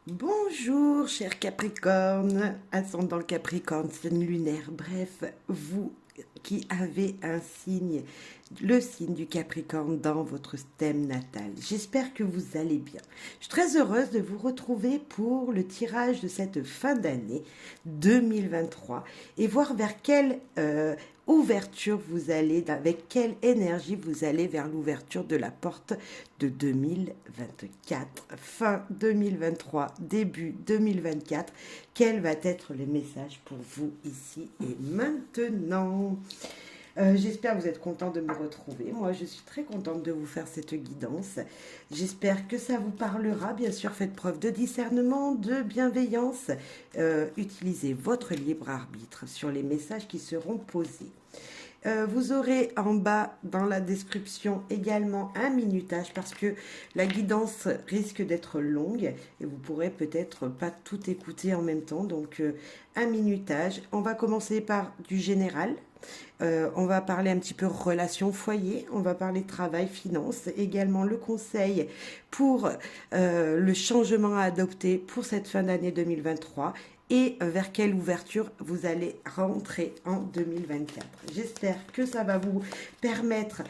Bonjour, cher Capricorne, ascendant Capricorne, signe lunaire, bref, vous qui avez un signe, le signe du Capricorne dans votre thème natal. J'espère que vous allez bien. Je suis très heureuse de vous retrouver pour le tirage de cette fin d'année 2023 et voir vers quelle ouverture vous allez, avec quelle énergie vous allez vers l'ouverture de la porte de 2024, fin 2023, début 2024. Quel va être le message pour vous ici et maintenant? J'espère que vous êtes content de me retrouver. Moi, je suis très contente de vous faire cette guidance. J'espère que ça vous parlera. Bien sûr, faites preuve de discernement, de bienveillance. Utilisez votre libre arbitre sur les messages qui seront posés. Vous aurez en bas dans la description également un minutage parce que la guidance risque d'être longue et vous pourrez peut-être pas tout écouter en même temps. Donc un minutage. On va commencer par du général. On va parler un petit peu relation foyer, on va parler travail, finance, également le conseil pour le changement à adopter pour cette fin d'année 2023 et vers quelle ouverture vous allez rentrer en 2024. J'espère que ça va vous permettre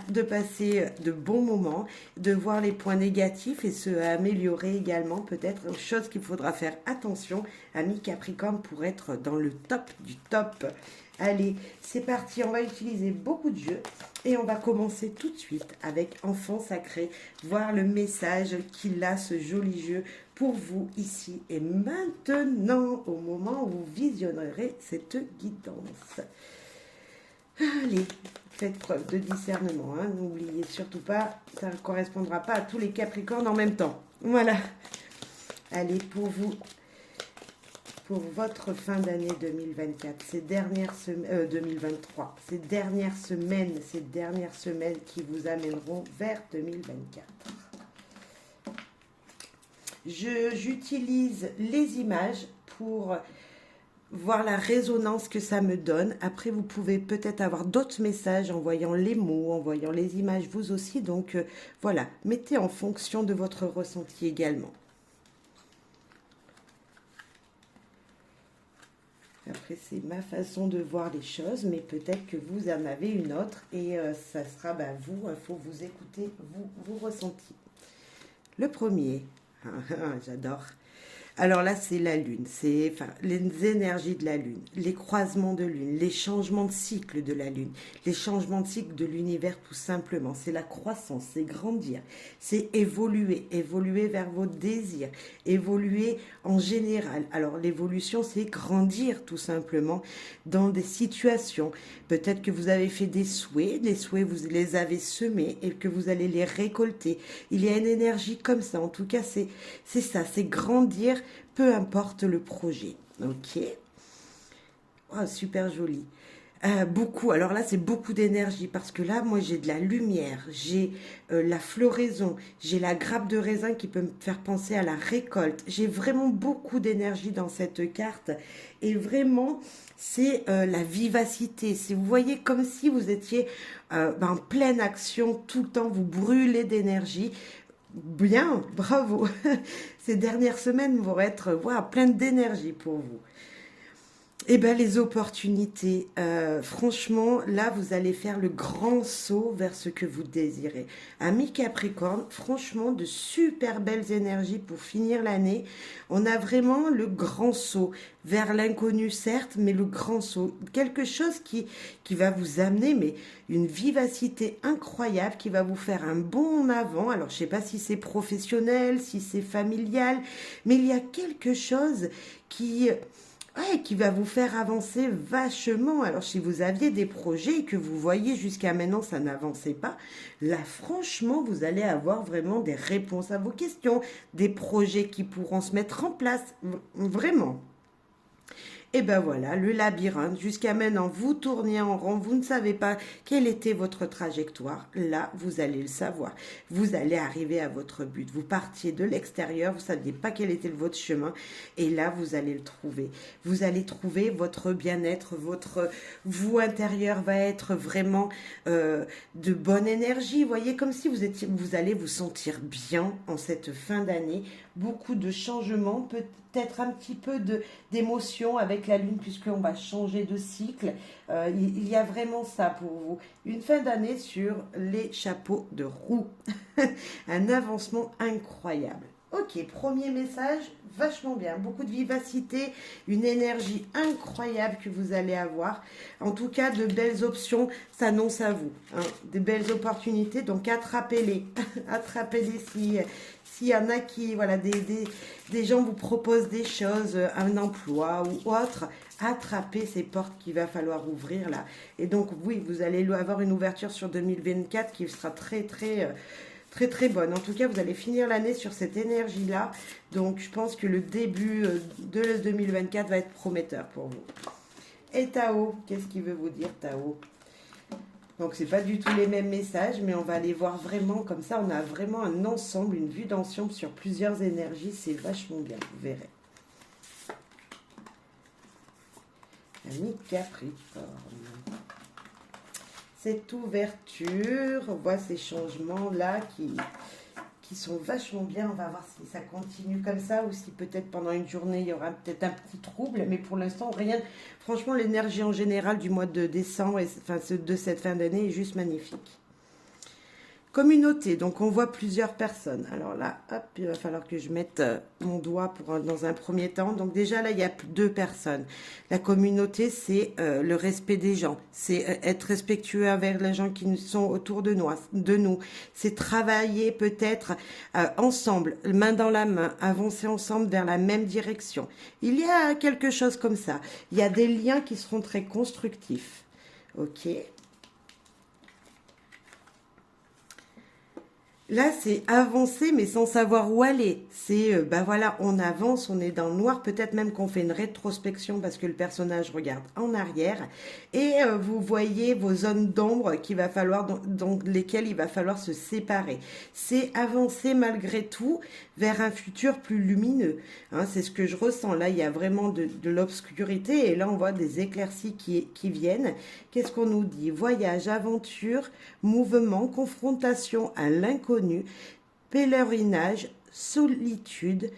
de passer de bons moments, de voir les points négatifs et se améliorer également. Peut-être une chose qu'il faudra faire attention, ami Capricorne, pour être dans le top du top. Allez, c'est parti, on va utiliser beaucoup de jeux et on va commencer tout de suite avec Enfant Sacré, voir le message qu'il a, ce joli jeu, pour vous ici et maintenant, au moment où vous visionnerez cette guidance. Allez, faites preuve de discernement, hein. N'oubliez surtout pas, ça ne correspondra pas à tous les Capricornes en même temps. Voilà. Allez, pour vous, pour votre fin d'année 2024, ces dernières 2023, ces dernières semaines qui vous amèneront vers 2024. J'utilise les images pour voir la résonance que ça me donne. Après, vous pouvez peut-être avoir d'autres messages en voyant les mots, en voyant les images, vous aussi. Donc, voilà, mettez en fonction de votre ressenti également. Après, c'est ma façon de voir les choses, mais peut-être que vous en avez une autre et ça sera vous, il faut vous écouter, vous ressentir. Le premier, j'adore. Alors là, c'est la Lune, c'est les énergies de la Lune, les croisements de Lune, les changements de cycle de la Lune, les changements de cycle de l'univers tout simplement. C'est la croissance, c'est grandir, c'est évoluer, évoluer vers vos désirs, évoluer en général. Alors l'évolution, c'est grandir tout simplement dans des situations. Peut-être que vous avez fait des souhaits, vous les avez semés et que vous allez les récolter. Il y a une énergie comme ça, en tout cas, c'est ça, c'est grandir. Peu importe le projet, ok. Oh, super joli. Beaucoup, alors là c'est beaucoup d'énergie parce que là moi j'ai de la lumière, j'ai la floraison, j'ai la grappe de raisin qui peut me faire penser à la récolte. J'ai vraiment beaucoup d'énergie dans cette carte et vraiment c'est la vivacité. C'est, vous voyez comme si vous étiez en pleine action tout le temps, vous brûlez d'énergie. Bien, bravo. Ces dernières semaines vont être pleines d'énergie pour vous. Eh bien, les opportunités, franchement, là, vous allez faire le grand saut vers ce que vous désirez. Ami Capricorne, franchement, de super belles énergies pour finir l'année. On a vraiment le grand saut vers l'inconnu, certes, mais le grand saut. Quelque chose qui va vous amener, mais une vivacité incroyable, qui va vous faire un bond en avant. Alors, je ne sais pas si c'est professionnel, si c'est familial, mais il y a quelque chose qui va vous faire avancer vachement. Alors, si vous aviez des projets et que vous voyez jusqu'à maintenant ça n'avançait pas, là, franchement, vous allez avoir vraiment des réponses à vos questions, des projets qui pourront se mettre en place, vraiment. Et ben voilà, le labyrinthe, jusqu'à maintenant, vous tournez en rond, vous ne savez pas quelle était votre trajectoire. Là, vous allez le savoir. Vous allez arriver à votre but. Vous partiez de l'extérieur, vous ne saviez pas quel était votre chemin. Et là, vous allez le trouver. Vous allez trouver votre bien-être, votre vous intérieur va être vraiment de bonne énergie. Vous voyez, comme si vous allez vous sentir bien en cette fin d'année. Beaucoup de changements, peut-être un petit peu d'émotion avec la lune puisqu'on va changer de cycle. Il y a vraiment ça pour vous. Une fin d'année sur les chapeaux de roue. Un avancement incroyable. Ok, premier message, vachement bien. Beaucoup de vivacité, une énergie incroyable que vous allez avoir. En tout cas, de belles options s'annoncent à vous. Hein. Des belles opportunités, donc attrapez-les. Attrapez-les s'il y en a qui, voilà, des gens vous proposent des choses, un emploi ou autre. Attrapez ces portes qu'il va falloir ouvrir là. Et donc, oui, vous allez avoir une ouverture sur 2024 qui sera très, très bonne. En tout cas, vous allez finir l'année sur cette énergie-là. Donc, je pense que le début de 2024 va être prometteur pour vous. Et Tao, qu'est-ce qu'il veut vous dire, Tao? Donc, c'est pas du tout les mêmes messages, mais on va aller voir vraiment comme ça. On a vraiment un ensemble, une vue d'ensemble sur plusieurs énergies. C'est vachement bien, vous verrez. Ami Capricorne. Cette ouverture, on voit ces changements-là qui sont vachement bien. On va voir si ça continue comme ça ou si peut-être pendant une journée, il y aura peut-être un petit trouble. Mais pour l'instant, rien. Franchement, l'énergie en général du mois de décembre, enfin de cette fin d'année, est juste magnifique. Communauté, donc on voit plusieurs personnes. Alors là, hop, il va falloir que je mette mon doigt dans un premier temps. Donc déjà là, il y a 2 personnes. La communauté, c'est le respect des gens. C'est être respectueux envers les gens qui sont autour de nous. C'est travailler peut-être ensemble, main dans la main, avancer ensemble vers la même direction. Il y a quelque chose comme ça. Il y a des liens qui seront très constructifs. Ok. Là, c'est avancer, mais sans savoir où aller. C'est, ben voilà, on avance, on est dans le noir. Peut-être même qu'on fait une rétrospection parce que le personnage regarde en arrière. Et vous voyez vos zones d'ombre qu'il va falloir, dans lesquelles il va falloir se séparer. C'est avancer malgré tout vers un futur plus lumineux. Hein, c'est ce que je ressens. Là, il y a vraiment de l'obscurité. Et là, on voit des éclaircies qui viennent. Qu'est-ce qu'on nous dit? Voyage, aventure, mouvement, confrontation à l'inconnu, pèlerinage, solitude,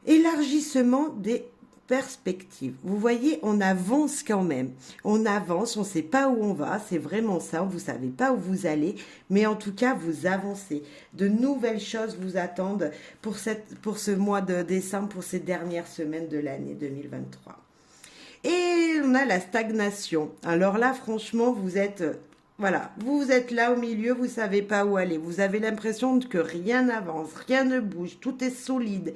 élargissement des perspectives. Vous voyez, on avance quand même. On avance, on ne sait pas où on va, c'est vraiment ça, vous ne savez pas où vous allez, mais en tout cas, vous avancez. De nouvelles choses vous attendent pour ce mois de décembre, pour ces dernières semaines de l'année 2023. Et on a la stagnation. Alors là, franchement, vous êtes là au milieu, vous ne savez pas où aller. Vous avez l'impression que rien n'avance, rien ne bouge, tout est solide.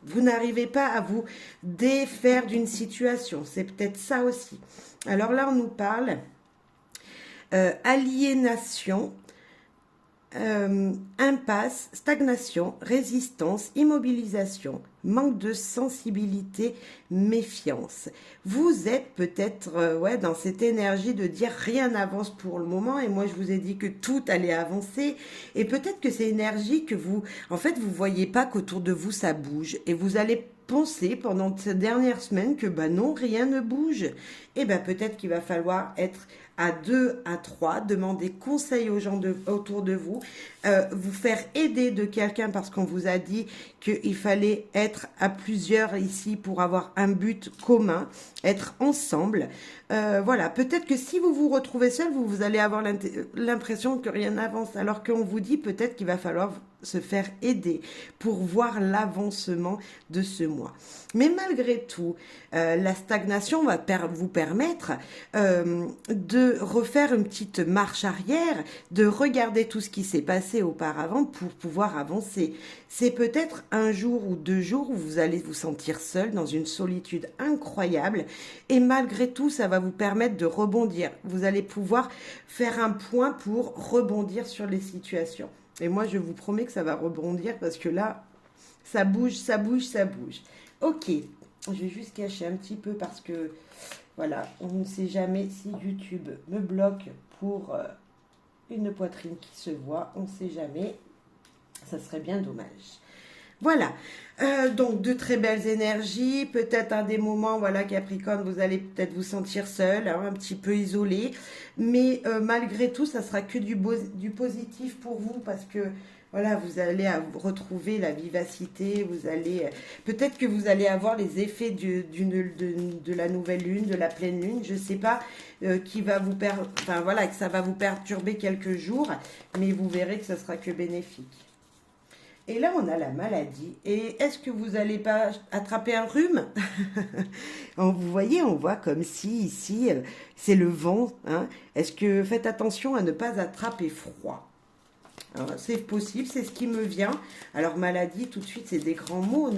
Vous n'arrivez pas à vous défaire d'une situation. C'est peut-être ça aussi. Alors là, on nous parle aliénation, impasse, stagnation, résistance, immobilisation, manque de sensibilité, méfiance. Vous êtes peut-être dans cette énergie de dire rien n'avance pour le moment et moi je vous ai dit que tout allait avancer et peut-être que c'est énergie que vous voyez pas qu'autour de vous ça bouge et vous allez penser pendant cette dernière semaine que non, rien ne bouge. Et peut-être qu'il va falloir être à 2, à 3, demander conseil aux gens autour de vous, vous faire aider de quelqu'un parce qu'on vous a dit qu'il fallait être à plusieurs ici pour avoir un but commun, être ensemble. Voilà, peut-être que si vous vous retrouvez seul, vous allez avoir l'impression que rien n'avance, alors qu'on vous dit peut-être qu'il va falloir se faire aider pour voir l'avancement de ce mois. Mais malgré tout, la stagnation va vous permettre de refaire une petite marche arrière, de regarder tout ce qui s'est passé auparavant pour pouvoir avancer. C'est peut-être un jour ou 2 jours où vous allez vous sentir seul dans une solitude incroyable et malgré tout, ça va vous permettre de rebondir. Vous allez pouvoir faire un point pour rebondir sur les situations. Et moi, je vous promets que ça va rebondir parce que là, ça bouge, ça bouge, ça bouge. Ok, Je vais juste cacher un petit peu parce que, voilà, on ne sait jamais si YouTube me bloque pour une poitrine qui se voit. On ne sait jamais. Ça serait bien dommage. Voilà, donc de très belles énergies, peut-être un des moments, voilà, Capricorne, vous allez peut-être vous sentir seul, hein, un petit peu isolé, mais malgré tout, ça sera que du positif pour vous parce que, voilà, vous allez retrouver la vivacité, vous allez, peut-être que vous allez avoir les effets de la nouvelle lune, de la pleine lune, je sais pas, qui va vous enfin voilà, que ça va vous perturber quelques jours, mais vous verrez que ce sera que bénéfique. Et là, on a la maladie. Et est-ce que vous n'allez pas attraper un rhume? Vous voyez, on voit comme si ici, c'est le vent. Hein. Est-ce que faites attention à ne pas attraper froid? C'est possible, c'est ce qui me vient. Alors maladie, tout de suite, c'est des grands mots.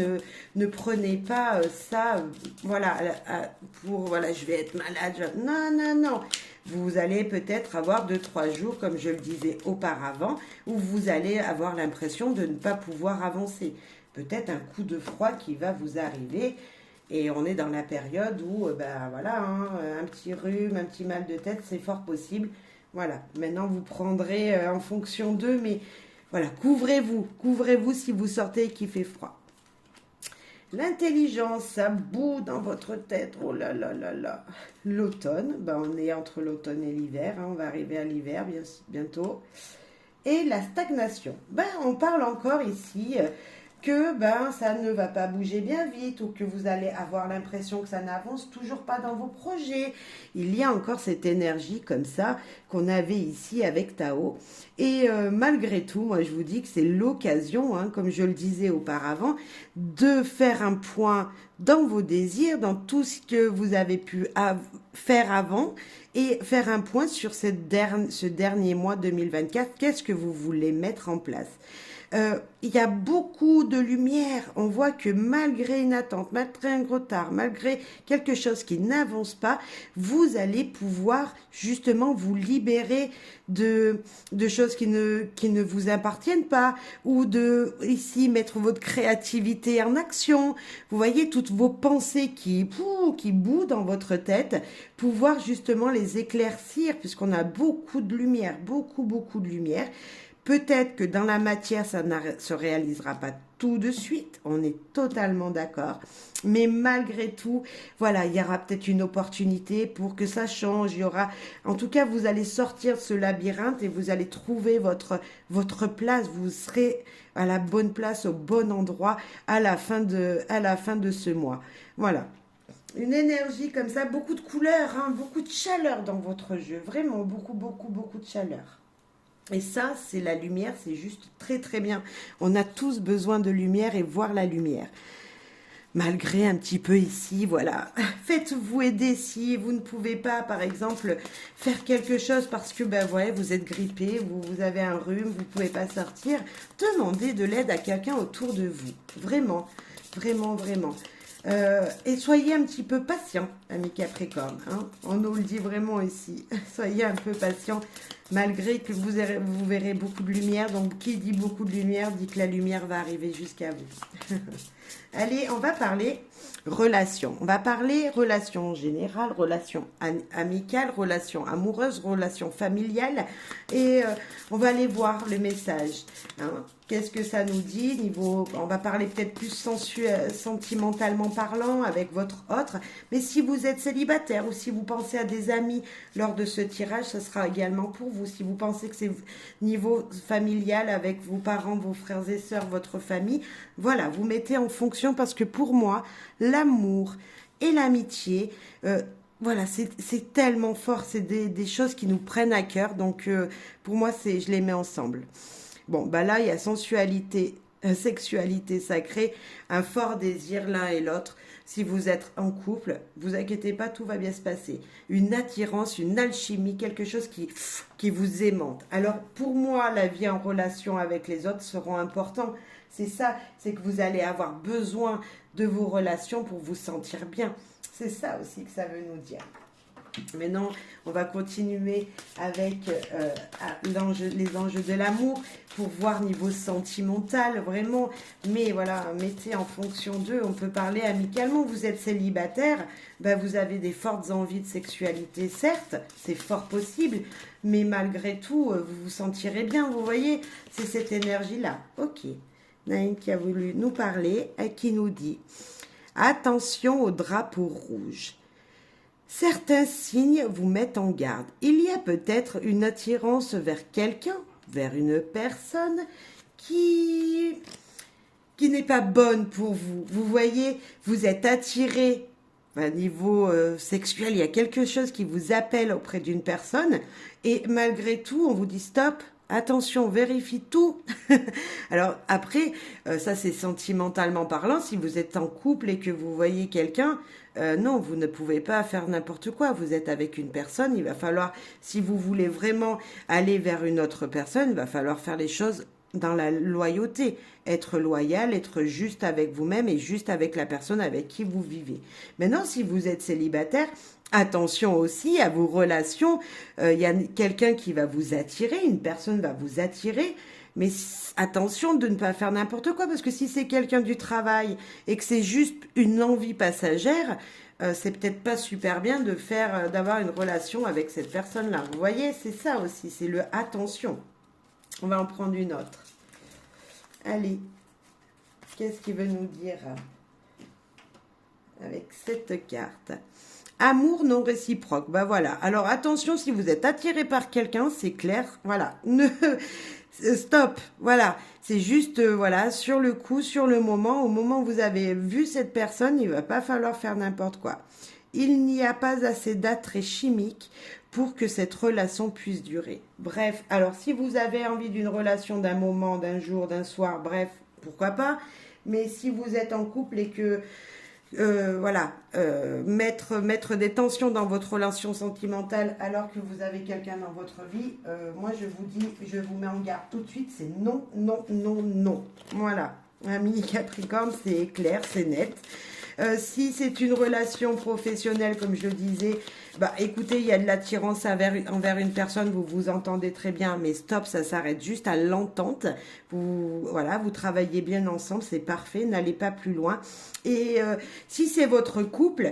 Ne prenez pas ça, voilà, pour, voilà, je vais être malade. Non, non, non. Vous allez peut-être avoir 2, 3 jours, comme je le disais auparavant, où vous allez avoir l'impression de ne pas pouvoir avancer. Peut-être un coup de froid qui va vous arriver. Et on est dans la période où, ben voilà, hein, un petit rhume, un petit mal de tête, c'est fort possible. Voilà, maintenant vous prendrez en fonction d'eux, mais voilà, couvrez-vous si vous sortez et qu'il fait froid. L'intelligence, ça bout dans votre tête, oh là là là là. L'automne, ben on est entre l'automne et l'hiver, hein, on va arriver à l'hiver bientôt. Et la stagnation, ben on parle encore ici que ben ça ne va pas bouger bien vite ou que vous allez avoir l'impression que ça n'avance toujours pas dans vos projets. Il y a encore cette énergie comme ça qu'on avait ici avec Tao. Et malgré tout, moi je vous dis que c'est l'occasion, hein, comme je le disais auparavant, de faire un point dans vos désirs, dans tout ce que vous avez pu faire avant et faire un point sur ce dernier mois 2024. Qu'est-ce que vous voulez mettre en place? Il y a beaucoup de lumière. On voit que malgré une attente, malgré un retard, malgré quelque chose qui n'avance pas, vous allez pouvoir justement vous libérer de choses qui ne vous appartiennent pas ou de ici mettre votre créativité en action. Vous voyez toutes vos pensées qui bout dans votre tête, pouvoir justement les éclaircir puisqu'on a beaucoup de lumière, beaucoup de lumière. Peut-être que dans la matière, ça ne se réalisera pas tout de suite, on est totalement d'accord. Mais malgré tout, voilà, il y aura peut-être une opportunité pour que ça change. Il y aura, en tout cas, vous allez sortir de ce labyrinthe et vous allez trouver votre place. Vous serez à la bonne place, au bon endroit à la fin de ce mois. Voilà. Une énergie comme ça, beaucoup de couleurs, hein, beaucoup de chaleur dans votre jeu. Vraiment, beaucoup de chaleur. Et ça, c'est la lumière, c'est juste très bien. On a tous besoin de lumière et voir la lumière. Malgré un petit peu ici, voilà. Faites-vous aider si vous ne pouvez pas, par exemple, faire quelque chose parce que, ben ouais, vous êtes grippé, vous avez un rhume, vous ne pouvez pas sortir. Demandez de l'aide à quelqu'un autour de vous. Vraiment. Et soyez un petit peu patient, amis Capricorne. Hein. On nous le dit vraiment ici. Soyez un peu patient, malgré que vous verrez beaucoup de lumière. Donc, qui dit beaucoup de lumière, dit que la lumière va arriver jusqu'à vous. Allez, on va parler relations. On va parler relations générales, relations amicales, relations amoureuses, relations familiales. Et on va aller voir le message. Hein. Qu'est-ce que ça nous dit on va parler peut-être plus sentimentalement parlant avec votre autre. Mais si vous êtes célibataire ou si vous pensez à des amis lors de ce tirage, ce sera également pour vous. Si vous pensez que c'est niveau familial avec vos parents, vos frères et sœurs, votre famille, voilà, vous mettez en fonction parce que pour moi, l'amour et l'amitié, voilà, c'est tellement fort, c'est des choses qui nous prennent à cœur. Donc, pour moi, je les mets ensemble. Bon, bah là, il y a sensualité, sexualité sacrée, un fort désir l'un et l'autre. Si vous êtes en couple, vous inquiétez pas, tout va bien se passer. Une attirance, une alchimie, quelque chose qui vous aimante. Alors, pour moi, la vie en relation avec les autres seront importants. C'est ça, c'est que vous allez avoir besoin de vos relations pour vous sentir bien. C'est ça aussi que ça veut nous dire. Maintenant, on va continuer avec les enjeux de l'amour pour voir niveau sentimental, vraiment. Mais voilà, mettez en fonction d'eux. On peut parler amicalement. Vous êtes célibataire, ben vous avez des fortes envies de sexualité, certes, c'est fort possible. Mais malgré tout, vous vous sentirez bien, vous voyez. C'est cette énergie-là. Ok. Naïm qui a voulu nous parler, qui nous dit « Attention au drapeau rouge ». Certains signes vous mettent en garde. Il y a peut-être une attirance vers quelqu'un, vers une personne qui n'est pas bonne pour vous. Vous voyez, vous êtes attiré à niveau sexuel, il y a quelque chose qui vous appelle auprès d'une personne et malgré tout, on vous dit stop. Attention, vérifie tout. Alors après, ça c'est sentimentalement parlant. Si vous êtes en couple et que vous voyez quelqu'un, non, vous ne pouvez pas faire n'importe quoi. Vous êtes avec une personne, il va falloir, si vous voulez vraiment aller vers une autre personne, il va falloir faire les choses dans la loyauté, être loyal, être juste avec vous-même et juste avec la personne avec qui vous vivez. Maintenant, si vous êtes célibataire, attention aussi à vos relations. Il y a quelqu'un qui va vous attirer, une personne va vous attirer, mais attention de ne pas faire n'importe quoi, parce que si c'est quelqu'un du travail et que c'est juste une envie passagère, c'est peut-être pas super bien de d'avoir une relation avec cette personne-là. Vous voyez, c'est ça aussi, c'est le attention. On va en prendre une autre. Allez, qu'est-ce qu'il veut nous dire avec cette carte? Amour non réciproque. Ben voilà. Alors attention, si vous êtes attiré par quelqu'un, c'est clair. Voilà. Stop. Voilà. C'est juste, voilà, sur le coup, sur le moment, au moment où vous avez vu cette personne, il va pas falloir faire n'importe quoi. Il n'y a pas assez d'attrait chimique pour que cette relation puisse durer. Bref, alors si vous avez envie d'une relation d'un moment, d'un jour, d'un soir, bref, pourquoi pas. Mais si vous êtes en couple et que voilà, mettre des tensions dans votre relation sentimentale alors que vous avez quelqu'un dans votre vie, moi je vous dis, je vous mets en garde tout de suite, c'est non, non, non, non. Voilà, ami Capricorne, c'est clair, c'est net. Si c'est une relation professionnelle, comme je le disais, bah écoutez, il y a de l'attirance envers une personne, vous vous entendez très bien, mais stop, ça s'arrête juste à l'entente. Voilà, vous travaillez bien ensemble, c'est parfait, n'allez pas plus loin. Et si c'est votre couple,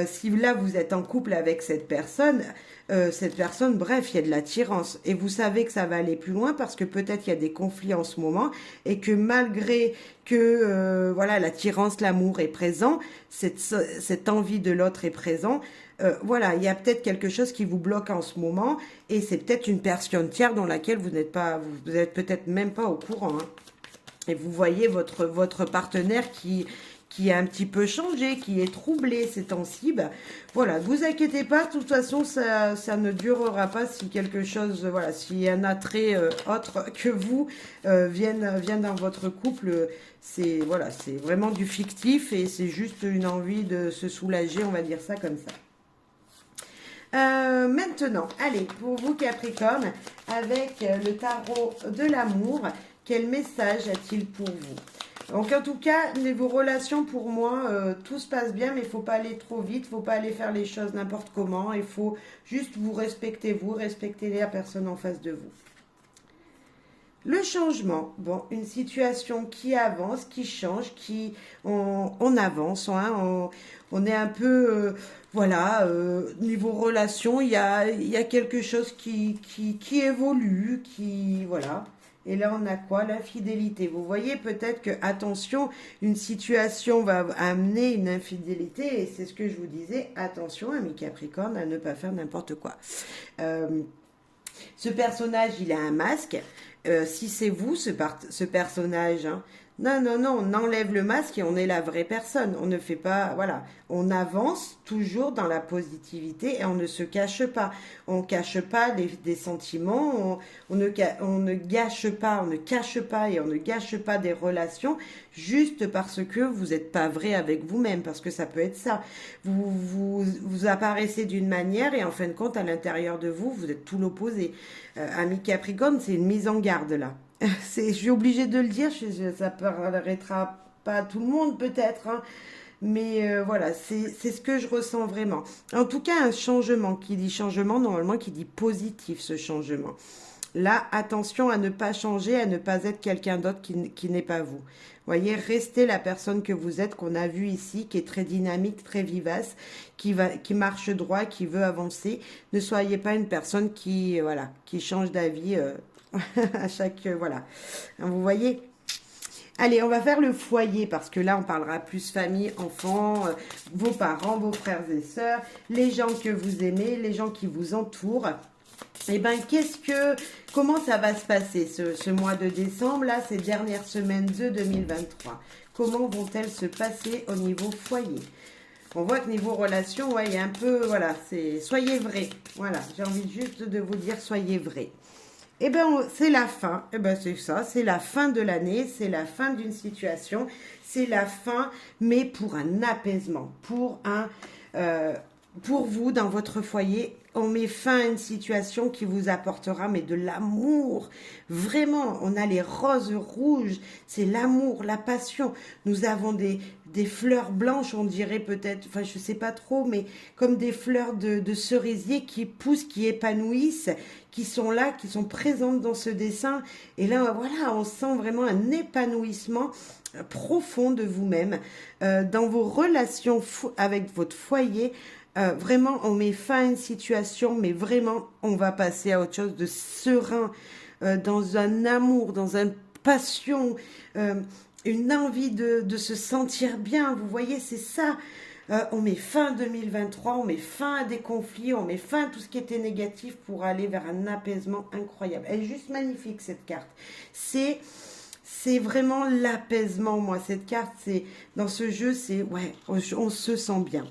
si là vous êtes en couple avec cette personne, bref, il y a de l'attirance. Et vous savez que ça va aller plus loin parce que peut-être il y a des conflits en ce moment et que malgré que voilà, l'attirance, l'amour est présent, cette envie de l'autre est présent, voilà, il y a peut-être quelque chose qui vous bloque en ce moment et c'est peut-être une personne tiers dans laquelle vous n'êtes pas, vous êtes peut-être même pas au courant. Hein. Et vous voyez votre partenaire qui a un petit peu changé, qui est troublé ces temps-ci, ben, voilà, ne vous inquiétez pas, de toute façon, ça ne durera pas si quelque chose, voilà, si un attrait autre que vous vient dans votre couple, c'est voilà, c'est vraiment du fictif et c'est juste une envie de se soulager, on va dire ça comme ça. Maintenant, allez, pour vous Capricorne, avec le tarot de l'amour, quel message a-t-il pour vous? Donc en tout cas, vos relations pour moi, tout se passe bien, mais il ne faut pas aller trop vite, il ne faut pas aller faire les choses n'importe comment, il faut juste vous, respecter la personne en face de vous. Le changement, bon, une situation qui avance, qui change, on avance, hein, on est un peu, voilà, niveau relation, il y a quelque chose qui évolue, voilà. Et là, on a quoi? L'infidélité. Vous voyez peut-être que, attention, une situation va amener une infidélité, et c'est ce que je vous disais, attention, ami Capricorne, à ne pas faire n'importe quoi. Ce personnage, il a un masque. Si c'est vous, ce personnage, hein, non, non, non, on enlève le masque et on est la vraie personne. On ne fait pas, voilà, on avance toujours dans la positivité et on ne se cache pas. On ne cache pas des sentiments, on ne gâche pas, on ne cache pas et on ne gâche pas des relations juste parce que vous n'êtes pas vrai avec vous-même, parce que ça peut être ça. Vous apparaissez d'une manière et en fin de compte, à l'intérieur de vous, vous êtes tout l'opposé. Ami Capricorne, c'est une mise en garde là. Je suis obligée de le dire, ça ne paraîtra pas à tout le monde peut-être, hein, Mais voilà, c'est ce que je ressens vraiment. En tout cas, un changement. Qui dit changement, normalement, qui dit positif, ce changement. Là, attention à ne pas changer, à ne pas être quelqu'un d'autre qui n'est pas vous. Voyez, restez la personne que vous êtes, qu'on a vu ici, qui est très dynamique, très vivace, qui marche droit, qui veut avancer. Ne soyez pas une personne voilà, qui change d'avis à chaque, voilà. Vous voyez? Allez, on va faire le foyer parce que là, on parlera plus famille, enfants, vos parents, vos frères et sœurs, les gens que vous aimez, les gens qui vous entourent. Eh bien, comment ça va se passer ce mois de décembre, là, ces dernières semaines de 2023? Comment vont-elles se passer au niveau foyer? On voit que niveau relation, ouais, il y a un peu, voilà, soyez vrai. Voilà, j'ai envie juste de vous dire, soyez vrai. Eh bien, c'est la fin. Eh bien, c'est ça, c'est la fin de l'année, c'est la fin d'une situation, c'est la fin, mais pour un apaisement, pour vous, dans votre foyer, on met fin à une situation qui vous apportera mais de l'amour. Vraiment, on a les roses rouges, c'est l'amour, la passion. Nous avons des fleurs blanches, on dirait peut-être, enfin je ne sais pas trop, mais comme des fleurs de cerisier qui poussent, qui épanouissent, qui sont là, qui sont présentes dans ce dessin. Et là, voilà, on sent vraiment un épanouissement profond de vous-même dans vos relations avec votre foyer. Vraiment, on met fin à une situation, mais vraiment, on va passer à autre chose de serein, dans un amour, dans une passion, une envie de se sentir bien. Vous voyez, c'est ça. On met fin à 2023, on met fin à des conflits, on met fin à tout ce qui était négatif pour aller vers un apaisement incroyable. Elle est juste magnifique, cette carte. C'est vraiment l'apaisement, moi. Cette carte, dans ce jeu, ouais, on se sent bien.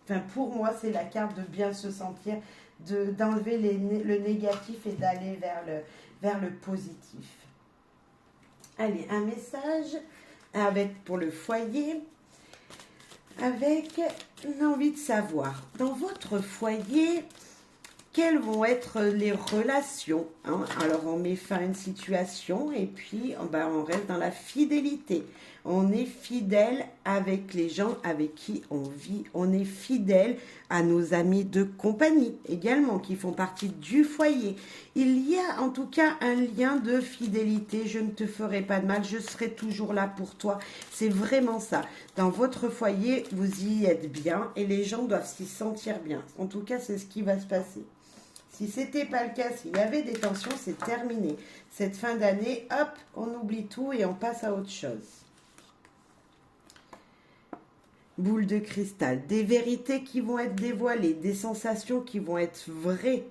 Enfin, pour moi, c'est la carte de bien se sentir, d'enlever le négatif et d'aller vers le positif. Allez, un message pour le foyer, avec une envie de savoir. Dans votre foyer, quelles vont être les relations, hein? Alors, on met fin à une situation et puis on reste dans la fidélité. On est fidèle avec les gens avec qui on vit. On est fidèle à nos amis de compagnie également, qui font partie du foyer. Il y a en tout cas un lien de fidélité. Je ne te ferai pas de mal, je serai toujours là pour toi. C'est vraiment ça. Dans votre foyer, vous y êtes bien et les gens doivent s'y sentir bien. En tout cas, c'est ce qui va se passer. Si ce n'était pas le cas, s'il y avait des tensions, c'est terminé. Cette fin d'année, hop, on oublie tout et on passe à autre chose. Boule de cristal, des vérités qui vont être dévoilées, des sensations qui vont être vraies.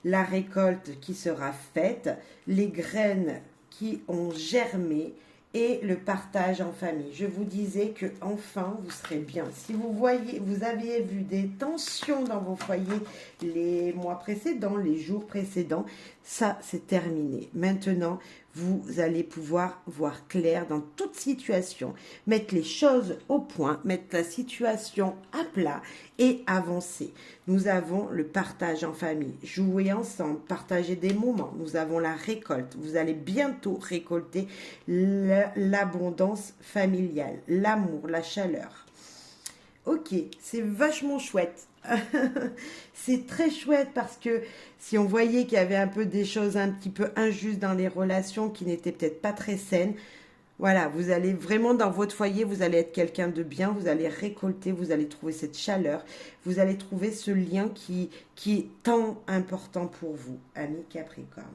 La récolte qui sera faite, les graines qui ont germé et le partage en famille. Je vous disais que enfin vous serez bien. Si vous aviez vu des tensions dans vos foyers les mois précédents, les jours précédents, ça c'est terminé. Maintenant, vous allez pouvoir voir clair dans toute situation, mettre les choses au point, mettre la situation à plat et avancer. Nous avons le partage en famille, jouer ensemble, partager des moments. Nous avons la récolte. Vous allez bientôt récolter l'abondance familiale, l'amour, la chaleur. Ok, c'est vachement chouette. C'est très chouette parce que si on voyait qu'il y avait un peu des choses un petit peu injustes dans les relations qui n'étaient peut-être pas très saines, voilà, vous allez vraiment dans votre foyer, vous allez être quelqu'un de bien, vous allez récolter, vous allez trouver cette chaleur, vous allez trouver ce lien qui est tant important pour vous, amis Capricorne.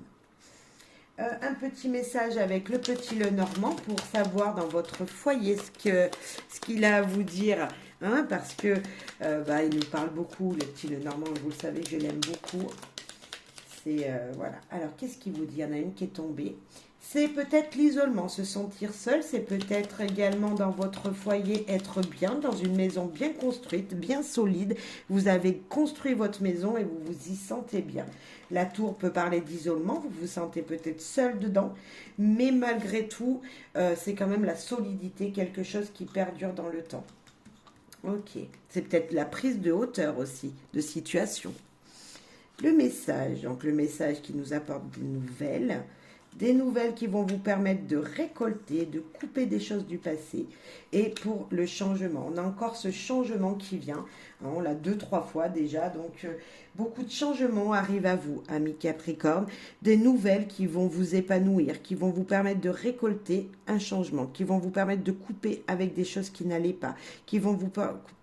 Un petit message avec le petit Lenormand pour savoir dans votre foyer ce qu'il a à vous dire, hein, parce que il nous parle beaucoup, le petit Lenormand, vous le savez, je l'aime beaucoup. Voilà. Alors, qu'est-ce qu'il vous dit? Il y en a une qui est tombée. C'est peut-être l'isolement, se sentir seul, c'est peut-être également dans votre foyer être bien, dans une maison bien construite, bien solide. Vous avez construit votre maison et vous vous y sentez bien. La tour peut parler d'isolement, vous vous sentez peut-être seul dedans, mais malgré tout, c'est quand même la solidité, quelque chose qui perdure dans le temps. Ok, c'est peut-être la prise de hauteur aussi, de situation. Le message, donc le message qui nous apporte des nouvelles. des nouvelles qui vont vous permettre de récolter, de couper des choses du passé. Et pour le changement, on a encore ce changement qui vient. On l'a 2-3 fois déjà, donc beaucoup de changements arrivent à vous, amis Capricorne. Des nouvelles qui vont vous épanouir, qui vont vous permettre de récolter un changement, qui vont vous permettre de couper avec des choses qui n'allaient pas, qui vont vous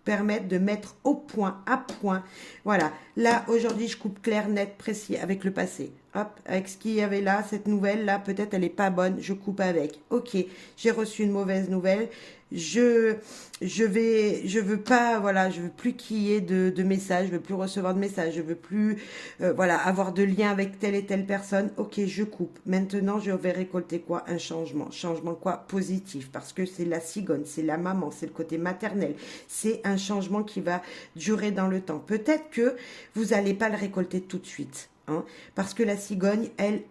permettre de mettre au point, à point. Voilà, là aujourd'hui je coupe clair, net, précis avec le passé. Hop, avec ce qu'il y avait là, cette nouvelle là, peut-être elle n'est pas bonne, je coupe avec. Ok, j'ai reçu une mauvaise nouvelle. Je veux pas, voilà, je veux plus qu'il y ait de messages, je veux plus recevoir de messages, je veux plus, voilà, avoir de lien avec telle et telle personne. Ok, je coupe. Maintenant, je vais récolter quoi? Un changement. Changement quoi? Positif, parce que c'est la cigogne, c'est la maman, c'est le côté maternel. C'est un changement qui va durer dans le temps. Peut-être que vous n'allez pas le récolter tout de suite, hein, parce que la cigogne, elle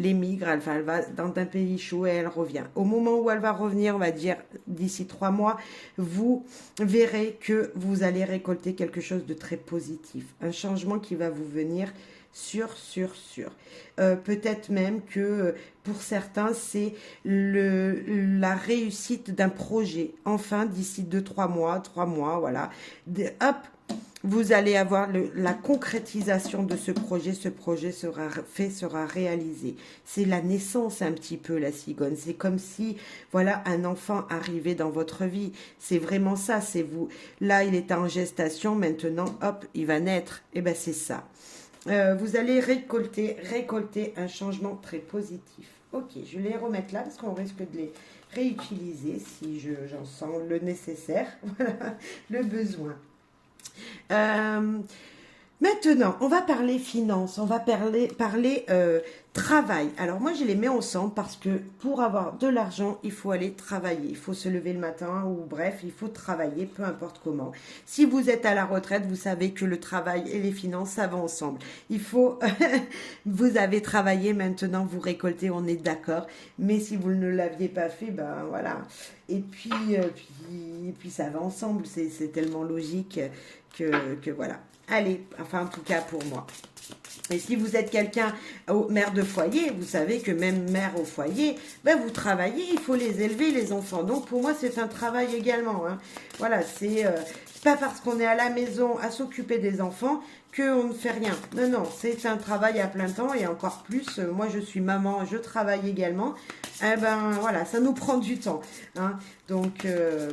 émigre, elle va dans un pays chaud et elle revient. Au moment où elle va revenir, on va dire d'ici 3 mois, vous verrez que vous allez récolter quelque chose de très positif. Un changement qui va vous venir sûr. Peut-être même que pour certains, c'est la réussite d'un projet. Enfin, d'ici 2-3 mois, 3 mois, voilà. Hop, vous allez avoir la concrétisation de ce projet sera réalisé. C'est la naissance un petit peu, la cigogne. C'est comme si, voilà, un enfant arrivait dans votre vie. C'est vraiment ça, c'est vous. Là, il est en gestation, maintenant, hop, il va naître. Et ben c'est ça. Vous allez récolter un changement très positif. Ok, je vais les remettre là parce qu'on risque de les réutiliser si j'en sens le nécessaire, voilà, le besoin. Maintenant, on va parler finances, on va parler travail. Alors moi, je les mets ensemble parce que pour avoir de l'argent, il faut aller travailler. Il faut se lever le matin ou bref, il faut travailler, peu importe comment. Si vous êtes à la retraite, vous savez que le travail et les finances, ça va ensemble. Il faut, vous avez travaillé, maintenant vous récoltez, on est d'accord. Mais si vous ne l'aviez pas fait, ben voilà. Et puis ça va ensemble. C'est tellement logique que voilà. Allez, enfin en tout cas pour moi. Et si vous êtes quelqu'un, mère de foyer, vous savez que même mère au foyer, ben vous travaillez, il faut les élever, les enfants. Donc pour moi, c'est un travail également, hein. Voilà, c'est pas parce qu'on est à la maison à s'occuper des enfants qu'on ne fait rien. Non, non, c'est un travail à plein temps et encore plus, moi je suis maman, je travaille également. Eh ben voilà, ça nous prend du temps, hein. Donc,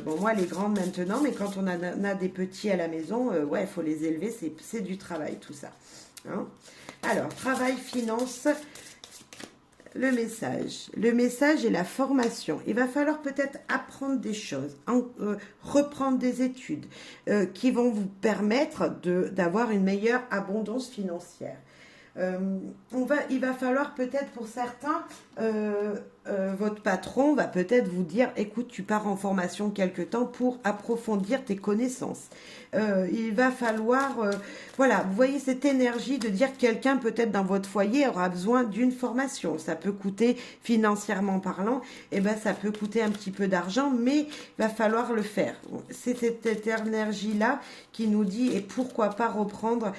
bon, moi les grandes maintenant, mais quand on a des petits à la maison, ouais, il faut les élever, c'est du travail tout ça, hein. Alors, travail, finance, le message et la formation. Il va falloir peut-être apprendre des choses, reprendre des études qui vont vous permettre d'avoir une meilleure abondance financière. Il va falloir peut-être pour certains, votre patron va peut-être vous dire, écoute, tu pars en formation quelque temps pour approfondir tes connaissances. Il va falloir, voilà, vous voyez cette énergie de dire que quelqu'un peut-être dans votre foyer aura besoin d'une formation. Ça peut coûter financièrement parlant, et ben ça peut coûter un petit peu d'argent, mais il va falloir le faire. C'est cette énergie-là qui nous dit, et pourquoi pas reprendre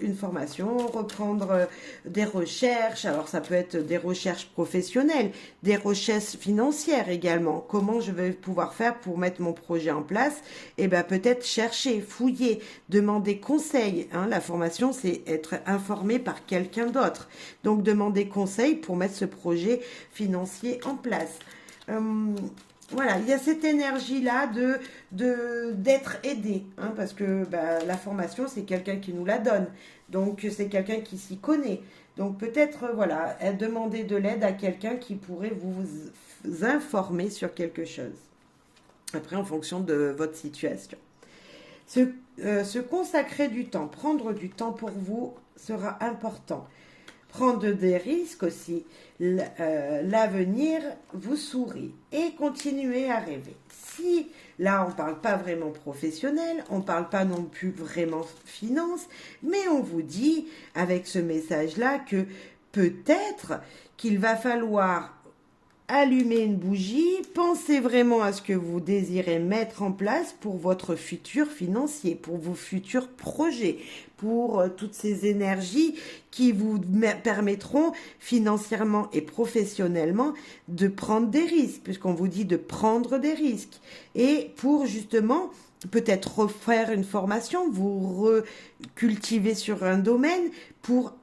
une formation, reprendre des recherches. Alors ça peut être des recherches professionnelles, des recherches financières également. Comment je vais pouvoir faire pour mettre mon projet en place? Et ben peut-être chercher, fouiller, demander conseil, hein. La formation, c'est être informé par quelqu'un d'autre. Donc demander conseil pour mettre ce projet financier en place. Voilà, il y a cette énergie-là d'être aidé, hein, parce que bah, la formation, c'est quelqu'un qui nous la donne. Donc, c'est quelqu'un qui s'y connaît. Donc, peut-être, voilà, demander de l'aide à quelqu'un qui pourrait vous informer sur quelque chose. Après, en fonction de votre situation. Se consacrer du temps, prendre du temps pour vous sera important. Prendre des risques aussi. L'avenir vous sourit et continuez à rêver. Si là on ne parle pas vraiment professionnel, on ne parle pas non plus vraiment finance, mais on vous dit avec ce message-là que peut-être qu'il va falloir allumez une bougie, pensez vraiment à ce que vous désirez mettre en place pour votre futur financier, pour vos futurs projets, pour toutes ces énergies qui vous permettront financièrement et professionnellement de prendre des risques, puisqu'on vous dit de prendre des risques. Et pour justement peut-être refaire une formation, vous recultiver sur un domaine pour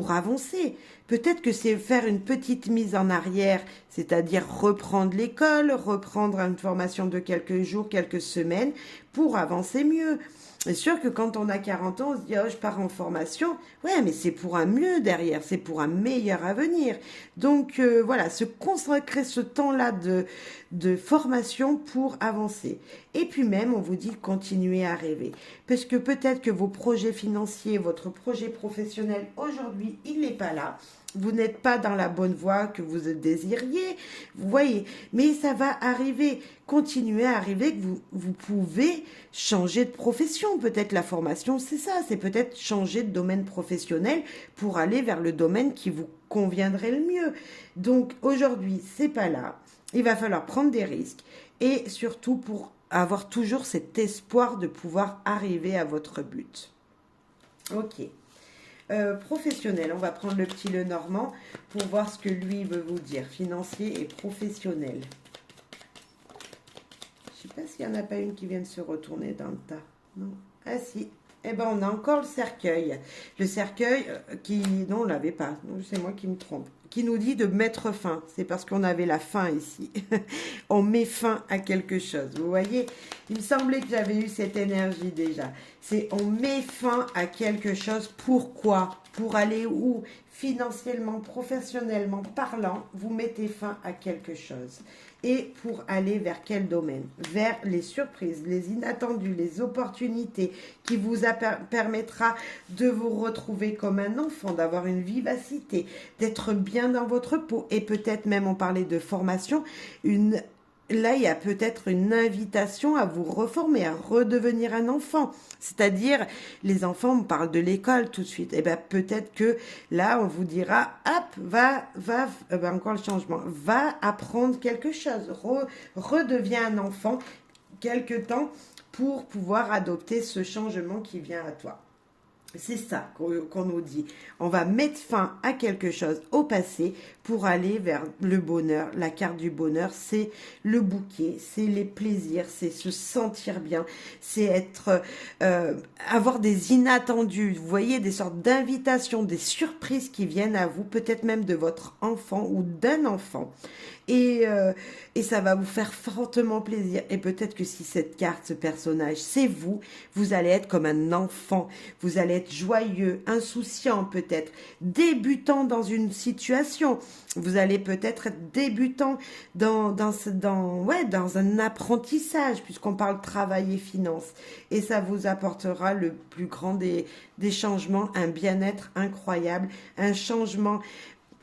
avancer. Peut-être que c'est faire une petite mise en arrière, c'est-à-dire reprendre l'école, reprendre une formation de quelques jours, quelques semaines, pour avancer mieux. C'est sûr que quand on a 40 ans, on se dit « Oh, je pars en formation ». Ouais, mais c'est pour un mieux derrière, c'est pour un meilleur avenir. Donc voilà, se consacrer ce temps-là de formation pour avancer. Et puis même, on vous dit continuer à rêver. Parce que peut-être que vos projets financiers, votre projet professionnel, aujourd'hui, il n'est pas là. Vous n'êtes pas dans la bonne voie que vous désiriez, vous voyez, mais ça va arriver, continuer à arriver que vous pouvez changer de profession. Peut-être la formation, c'est ça, c'est peut-être changer de domaine professionnel pour aller vers le domaine qui vous conviendrait le mieux. Donc aujourd'hui, c'est pas là. Il va falloir prendre des risques et surtout pour avoir toujours cet espoir de pouvoir arriver à votre but. Ok. Professionnel, on va prendre le petit Lenormand pour voir ce que lui veut vous dire. Financier et professionnel. Je sais pas s'il n'y en a pas une qui vient de se retourner dans le tas. Non. Ah si. Eh ben on a encore le cercueil. Le cercueil qui... Non, on ne l'avait pas. C'est moi qui me trompe. Qui nous dit de mettre fin. C'est parce qu'on avait la fin ici. On met fin à quelque chose. Vous voyez, il me semblait que j'avais eu cette énergie déjà. C'est on met fin à quelque chose. Pourquoi? Pour aller où? Financièrement, professionnellement parlant, vous mettez fin à quelque chose. Et pour aller vers quel domaine? Vers les surprises, les inattendus, les opportunités qui vous permettra de vous retrouver comme un enfant, d'avoir une vivacité, d'être bien dans votre peau. Et peut-être même, on parlait de formation, là, il y a peut-être une invitation à vous reformer, à redevenir un enfant. C'est-à-dire, les enfants, on parle de l'école tout de suite. Et bien, peut-être que là, on vous dira, hop, encore le changement, va apprendre quelque chose, redeviens un enfant quelque temps pour pouvoir adopter ce changement qui vient à toi. C'est ça qu'on nous dit. On va mettre fin à quelque chose au passé pour aller vers le bonheur. La carte du bonheur, c'est le bouquet, c'est les plaisirs, c'est se sentir bien, c'est être, avoir des inattendus. Vous voyez, des sortes d'invitations, des surprises qui viennent à vous, peut-être même de votre enfant ou d'un enfant. Et ça va vous faire fortement plaisir. Et peut-être que si cette carte, ce personnage, c'est vous, vous allez être comme un enfant. Vous allez être joyeux, insouciant peut-être, débutant dans une situation. Vous allez peut-être être débutant dans un apprentissage, puisqu'on parle travail et finance. Et ça vous apportera le plus grand des changements, un bien-être incroyable, un changement.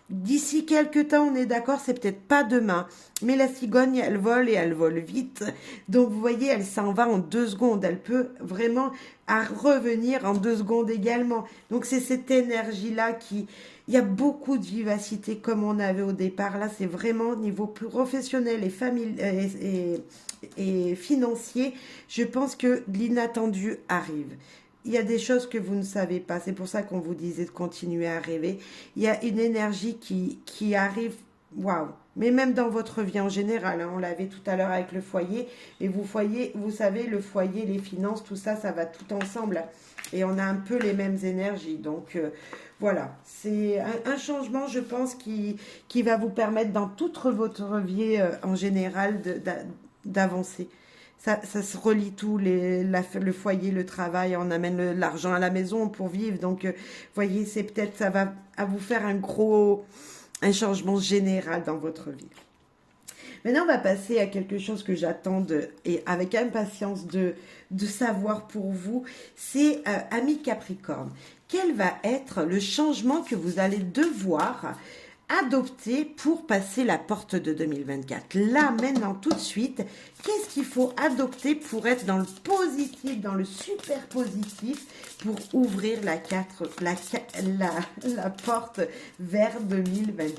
D'ici quelques temps, on est d'accord, c'est peut-être pas demain, mais la cigogne, elle vole et elle vole vite. Donc, vous voyez, elle s'en va en 2 secondes. Elle peut vraiment revenir en 2 secondes également. Donc, c'est cette énergie-là qui... Il y a beaucoup de vivacité comme on avait au départ. Là, c'est vraiment au niveau professionnel et financier. Je pense que l'inattendu arrive. Il y a des choses que vous ne savez pas. C'est pour ça qu'on vous disait de continuer à rêver. Il y a une énergie qui arrive. Waouh! Mais même dans votre vie en général, hein, on l'avait tout à l'heure avec le foyer. Et vous savez, le foyer, les finances, tout ça, ça va tout ensemble. Et on a un peu les mêmes énergies. Donc, voilà. C'est un changement, je pense, qui va vous permettre dans toute votre vie en général d'avancer. Ça se relie tout, le foyer, le travail, on amène l'argent à la maison pour vivre. Donc, voyez, c'est peut-être, ça va à vous faire un changement général dans votre vie. Maintenant, on va passer à quelque chose que j'attends et avec impatience de savoir pour vous. C'est, ami Capricorne, quel va être le changement que vous allez devoir adopter pour passer la porte de 2024. Là, maintenant, tout de suite, qu'est-ce qu'il faut adopter pour être dans le positif, dans le super positif, pour ouvrir la porte vers 2024?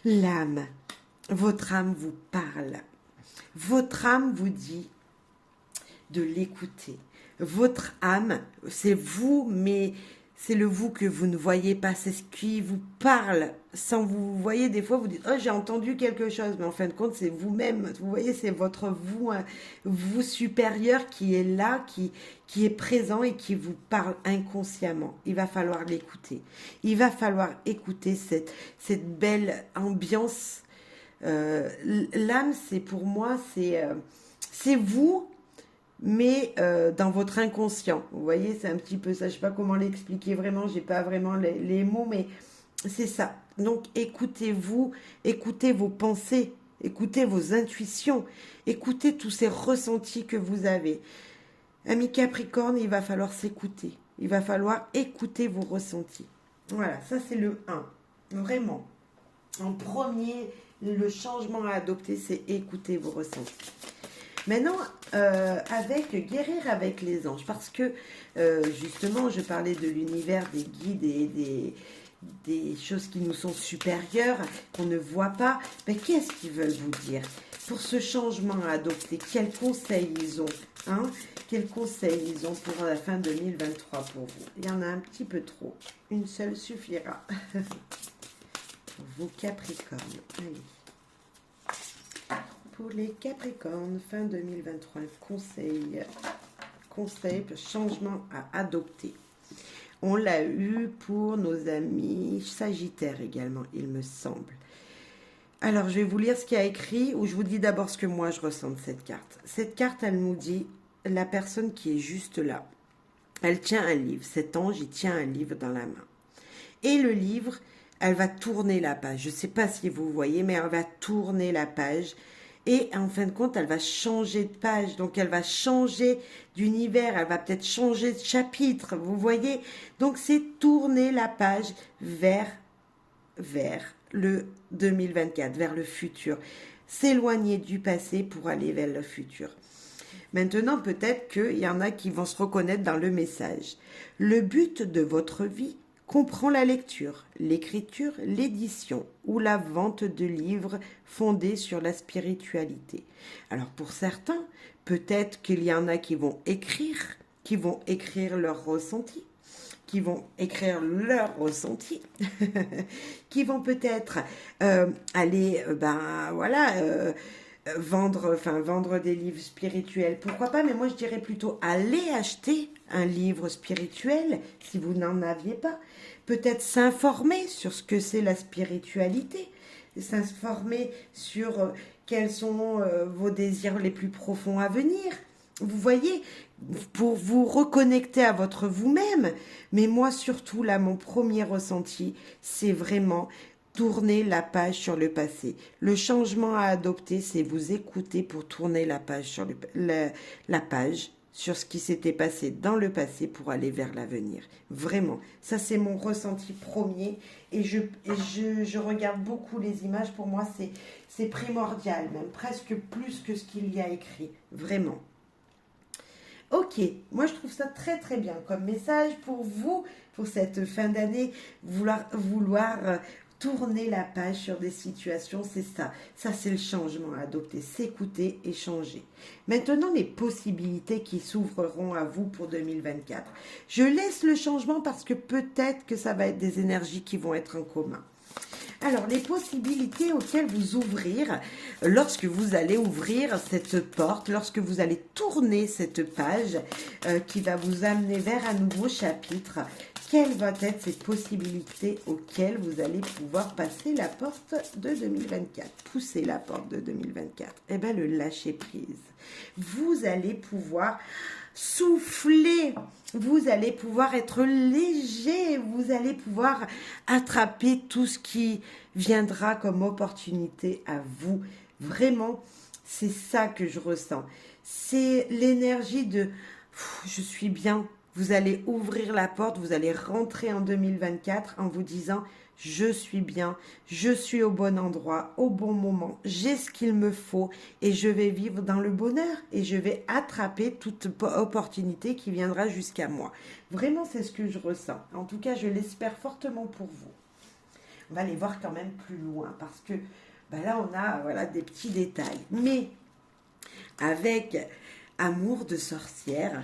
L'âme, votre âme vous parle. Votre âme vous dit de l'écouter. Votre âme, c'est vous, mais c'est le vous que vous ne voyez pas. C'est ce qui vous parle sans vous voyez. Des fois, vous dites, oh, j'ai entendu quelque chose, mais en fin de compte, c'est vous-même. Vous voyez, c'est votre vous, vous supérieur qui est là, qui est présent et qui vous parle inconsciemment. Il va falloir l'écouter. Il va falloir écouter cette belle ambiance. L'âme, c'est pour moi, c'est vous, mais dans votre inconscient. Vous voyez, c'est un petit peu ça. Je sais pas comment l'expliquer vraiment. J'ai pas vraiment les mots, mais c'est ça. Donc, écoutez-vous, écoutez vos pensées, écoutez vos intuitions, écoutez tous ces ressentis que vous avez. Ami Capricorne, il va falloir s'écouter. Il va falloir écouter vos ressentis. Voilà, ça c'est le 1. Vraiment. En premier, le changement à adopter, c'est écouter vos ressentis. Maintenant, avec guérir avec les anges, parce que justement, je parlais de l'univers, des guides et des choses qui nous sont supérieures, qu'on ne voit pas. Mais qu'est-ce qu'ils veulent vous dire pour ce changement à adopter? Quels conseils ils ont, hein? Quels conseils ils ont pour la fin 2023 pour vous? Il y en a un petit peu trop. Une seule suffira. Pour vous, Capricorne. Allez. Pour les Capricornes, fin 2023, conseil, changement à adopter. On l'a eu pour nos amis Sagittaires également, il me semble. Alors, je vais vous lire ce qu'il y a écrit, ou je vous dis d'abord ce que moi je ressens de cette carte. Cette carte, elle nous dit, la personne qui est juste là, elle tient un livre. Cet ange, il tient un livre dans la main. Et le livre, elle va tourner la page. Je ne sais pas si vous voyez, mais elle va tourner la page. Et en fin de compte, elle va changer de page. Donc, elle va changer d'univers. Elle va peut-être changer de chapitre. Vous voyez? Donc, c'est tourner la page vers le 2024, vers le futur. S'éloigner du passé pour aller vers le futur. Maintenant, peut-être qu'il y en a qui vont se reconnaître dans le message. Le but de votre vie comprend la lecture, l'écriture, l'édition ou la vente de livres fondés sur la spiritualité. Alors pour certains, peut-être qu'il y en a qui vont écrire leurs ressentis, qui vont peut-être aller, vendre des livres spirituels, pourquoi pas, mais moi je dirais plutôt aller acheter un livre spirituel si vous n'en aviez pas. Peut-être s'informer sur ce que c'est la spiritualité, s'informer sur quels sont vos désirs les plus profonds à venir. Vous voyez, pour vous reconnecter à votre vous-même. Mais moi surtout, là, mon premier ressenti, c'est vraiment tourner la page sur le passé. Le changement à adopter, c'est vous écouter pour tourner la page sur la page sur ce qui s'était passé dans le passé pour aller vers l'avenir. Vraiment, ça c'est mon ressenti premier et je regarde beaucoup les images. Pour moi, c'est primordial, même presque plus que ce qu'il y a écrit. Vraiment. Ok, moi je trouve ça très très bien comme message pour vous, pour cette fin d'année, vouloir tourner la page sur des situations, c'est ça. Ça, c'est le changement à adopter, s'écouter et changer. Maintenant, les possibilités qui s'ouvriront à vous pour 2024. Je laisse le changement parce que peut-être que ça va être des énergies qui vont être en commun. Alors, les possibilités auxquelles vous ouvrir, lorsque vous allez ouvrir cette porte, lorsque vous allez tourner cette page qui va vous amener vers un nouveau chapitre, quelles vont être ces possibilités auxquelles vous allez pouvoir passer la porte de 2024, pousser la porte de 2024? Eh bien, le lâcher prise. Vous allez pouvoir souffler, vous allez pouvoir être léger, vous allez pouvoir attraper tout ce qui viendra comme opportunité à vous. Vraiment, c'est ça que je ressens. C'est l'énergie de « je suis bien ». Vous allez ouvrir la porte, vous allez rentrer en 2024 en vous disant « je suis bien, je suis au bon endroit, au bon moment, j'ai ce qu'il me faut et je vais vivre dans le bonheur et je vais attraper toute opportunité qui viendra jusqu'à moi. » Vraiment, c'est ce que je ressens. En tout cas, je l'espère fortement pour vous. On va aller voir quand même plus loin parce que ben là, on a voilà, des petits détails. Mais avec Amour de sorcière,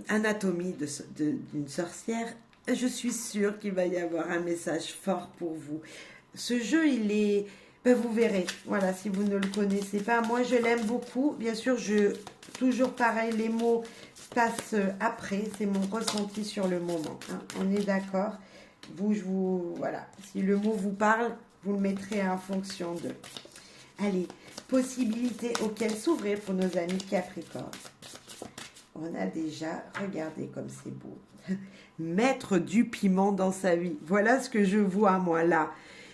Anatomie d'une sorcière, je suis sûre qu'il va y avoir un message fort pour vous. Ce jeu, il est... Ben, vous verrez, voilà, si vous ne le connaissez pas. Moi, je l'aime beaucoup. Bien sûr, toujours pareil, les mots passent après. C'est mon ressenti sur le moment. Hein. On est d'accord. Voilà. Si le mot vous parle, vous le mettrez en fonction de. Allez, possibilités auxquelles s'ouvrir pour nos amis Capricorne. On a déjà, regardez comme c'est beau, mettre du piment dans sa vie. Voilà ce que je vois, moi, là.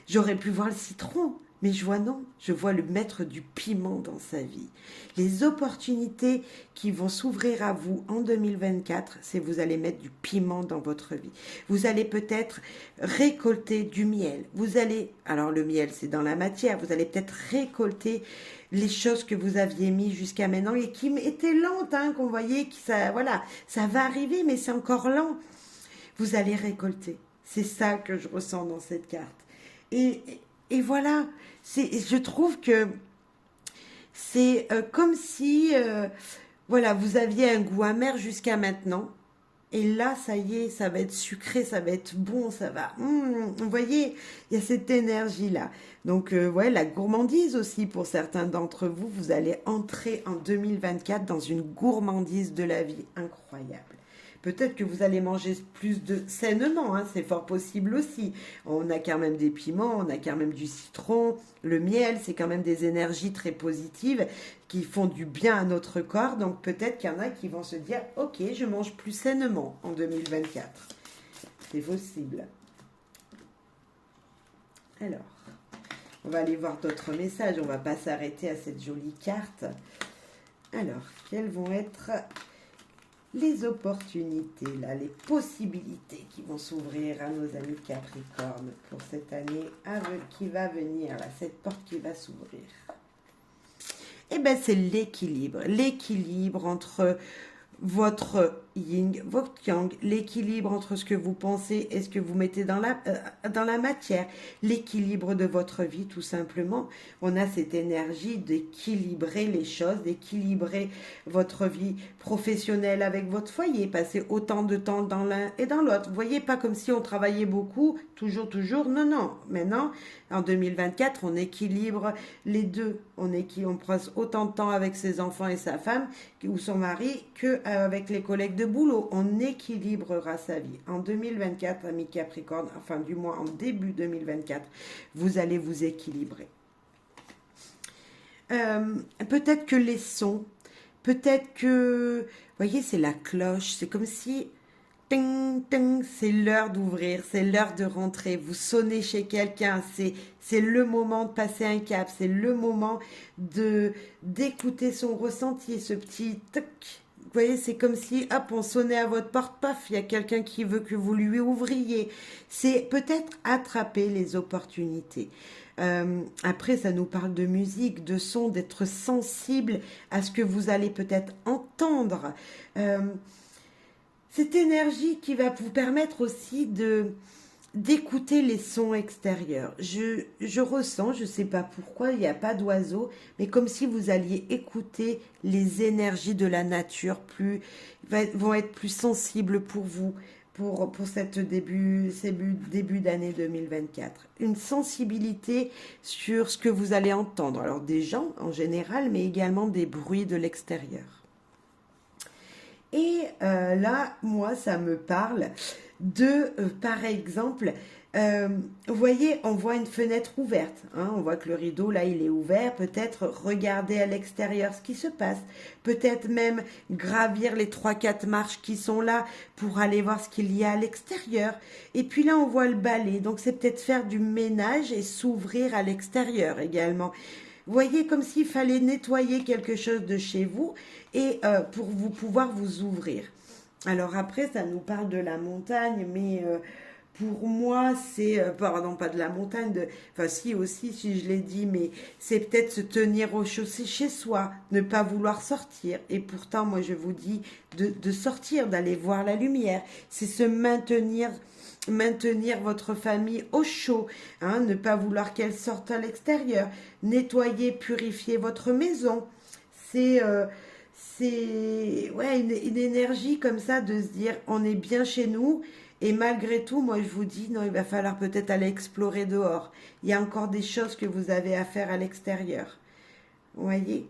J'aurais pu voir le citron, mais je vois non. Je vois le mettre du piment dans sa vie. Les opportunités qui vont s'ouvrir à vous en 2024, c'est vous allez mettre du piment dans votre vie. Vous allez peut-être récolter du miel. Vous allez, alors le miel, c'est dans la matière, vous allez peut-être récolter les choses que vous aviez mis jusqu'à maintenant et qui étaient lentes, hein, qu'on voyait, voilà, ça va arriver, mais c'est encore lent. Vous allez récolter. C'est ça que je ressens dans cette carte. Et voilà, je trouve que c'est comme si voilà, vous aviez un goût amer jusqu'à maintenant. Et là, ça y est, ça va être sucré, ça va être bon, ça va... vous voyez, il y a cette énergie-là. Donc, ouais, la gourmandise aussi, pour certains d'entre vous, vous allez entrer en 2024 dans une gourmandise de la vie incroyable. Peut-être que vous allez manger plus de sainement, hein, c'est fort possible aussi. On a quand même des piments, on a quand même du citron, le miel, c'est quand même des énergies très positives qui font du bien à notre corps. Donc peut-être qu'il y en a qui vont se dire, ok, je mange plus sainement en 2024. C'est possible. Alors, on va aller voir d'autres messages, on ne va pas s'arrêter à cette jolie carte. Alors, quels vont être... les opportunités, là, les possibilités qui vont s'ouvrir à nos amis Capricorne pour cette année qui va venir, là, cette porte qui va s'ouvrir. Eh bien, c'est l'équilibre entre votre yin, votre yang, l'équilibre entre ce que vous pensez et ce que vous mettez dans la matière, l'équilibre de votre vie tout simplement. On a cette énergie d'équilibrer les choses, d'équilibrer votre vie professionnelle avec votre foyer, passer autant de temps dans l'un et dans l'autre. Vous voyez, pas comme si on travaillait beaucoup, toujours, non. Maintenant, en 2024, on équilibre les deux. On passe autant de temps avec ses enfants et sa femme ou son mari qu'avec les collègues de boulot. On équilibrera sa vie. En 2024, amis Capricorne, enfin du moins en début 2024, vous allez vous équilibrer. Peut-être que les sons, peut-être que, vous voyez, c'est la cloche, c'est comme si... Ting, ting, c'est l'heure d'ouvrir, c'est l'heure de rentrer. Vous sonnez chez quelqu'un, c'est le moment de passer un cap, c'est le moment d'écouter son ressenti, ce petit toc. Vous voyez, c'est comme si, hop, on sonnait à votre porte, paf, il y a quelqu'un qui veut que vous lui ouvriez. C'est peut-être attraper les opportunités. Après, ça nous parle de musique, de son, d'être sensible à ce que vous allez peut-être entendre. Cette énergie qui va vous permettre aussi d'écouter les sons extérieurs. Je ressens, je ne sais pas pourquoi, il n'y a pas d'oiseaux, mais comme si vous alliez écouter les énergies de la nature, vont être plus sensibles pour vous, pour cette début d'année 2024. Une sensibilité sur ce que vous allez entendre. Alors des gens en général, mais également des bruits de l'extérieur. Et là, moi, ça me parle de, par exemple, vous voyez, on voit une fenêtre ouverte. Hein, on voit que le rideau, là, il est ouvert. Peut-être regarder à l'extérieur ce qui se passe. Peut-être même gravir les 3-4 marches qui sont là pour aller voir ce qu'il y a à l'extérieur. Et puis là, on voit le balai. Donc, c'est peut-être faire du ménage et s'ouvrir à l'extérieur également. Vous voyez, comme s'il fallait nettoyer quelque chose de chez vous et pour vous pouvoir vous ouvrir. Alors après, ça nous parle de la montagne, mais pour moi, c'est... pardon, pas de la montagne, enfin si aussi, si je l'ai dit, mais c'est peut-être se tenir au chaud chez soi, ne pas vouloir sortir. Et pourtant, moi, je vous dis de sortir, d'aller voir la lumière. C'est se maintenir maintenir votre famille au chaud, hein, ne pas vouloir qu'elle sorte à l'extérieur, nettoyer, purifier votre maison. C'est ouais, une énergie comme ça de se dire on est bien chez nous et malgré tout, moi je vous dis non, il va falloir peut-être aller explorer dehors. Il y a encore des choses que vous avez à faire à l'extérieur. Vous voyez?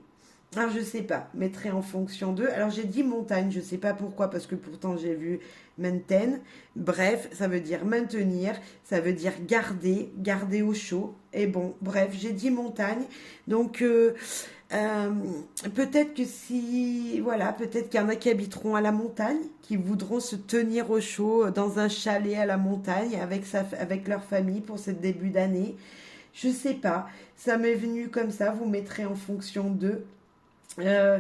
Alors je sais pas, mettrai en fonction d'eux. Alors j'ai dit montagne, je sais pas pourquoi, parce que pourtant j'ai vu maintain. Bref, ça veut dire maintenir, ça veut dire garder, garder au chaud. Et bon, bref, j'ai dit montagne. Donc euh, peut-être que si, voilà, peut-être qu'il y en a qui habiteront à la montagne, qui voudront se tenir au chaud dans un chalet à la montagne avec avec leur famille pour ce début d'année. Je sais pas, ça m'est venu comme ça, vous mettrez en fonction d'eux. Euh,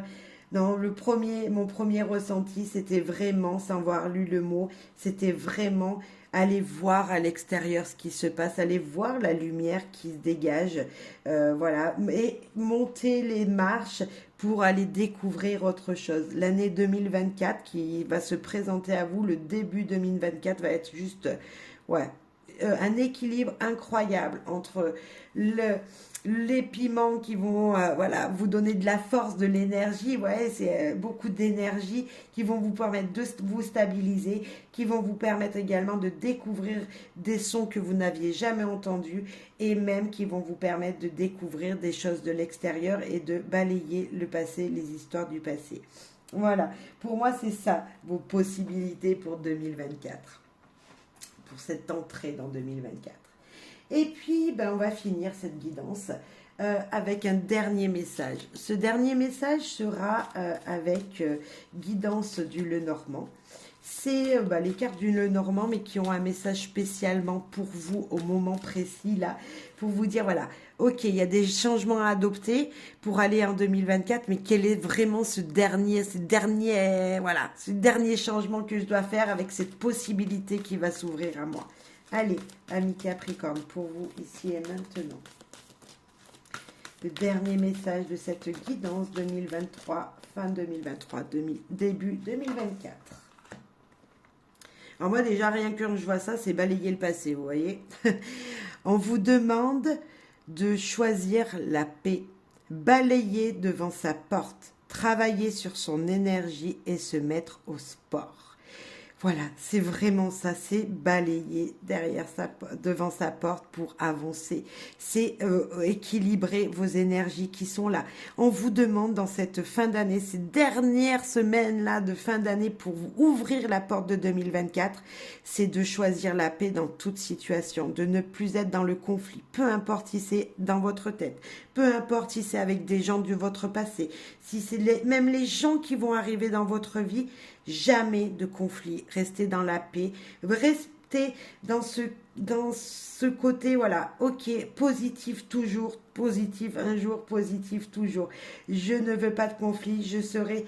non, mon premier ressenti, c'était vraiment, sans avoir lu le mot, c'était vraiment aller voir à l'extérieur ce qui se passe, aller voir la lumière qui se dégage, voilà, et monter les marches pour aller découvrir autre chose. L'année 2024 qui va se présenter à vous, le début 2024 va être juste, ouais, un équilibre incroyable entre le, les piments qui vont voilà, vous donner de la force, de l'énergie, ouais, c'est beaucoup d'énergie qui vont vous permettre de vous stabiliser, qui vont vous permettre également de découvrir des sons que vous n'aviez jamais entendus et même qui vont vous permettre de découvrir des choses de l'extérieur et de balayer le passé, les histoires du passé. Voilà, pour moi c'est ça vos possibilités pour 2024, pour cette entrée dans 2024. Et puis, ben, on va finir cette guidance avec un dernier message. Ce dernier message sera avec guidance du Lenormand. C'est les cartes du Lenormand, mais qui ont un message spécialement pour vous au moment précis, là, pour vous dire, voilà, ok, il y a des changements à adopter pour aller en 2024, mais quel est vraiment voilà, ce dernier changement que je dois faire avec cette possibilité qui va s'ouvrir à moi. Allez, amis Capricorne, pour vous ici et maintenant. Le dernier message de cette guidance 2023, fin 2023, début 2024. Alors moi déjà, rien que quand je vois ça, c'est balayer le passé, vous voyez. On vous demande de choisir la paix, balayer devant sa porte, travailler sur son énergie et se mettre au sport. Voilà, c'est vraiment ça, c'est balayer devant sa porte pour avancer. C'est équilibrer vos énergies qui sont là. On vous demande dans cette fin d'année, ces dernières semaines-là de fin d'année pour vous ouvrir la porte de 2024, c'est de choisir la paix dans toute situation, de ne plus être dans le conflit, peu importe si c'est dans votre tête, peu importe si c'est avec des gens de votre passé, si c'est même les gens qui vont arriver dans votre vie, jamais de conflit, restez dans la paix, restez dans ce côté, voilà, ok, positif toujours, positif un jour, positif toujours. Je ne veux pas de conflit, je serai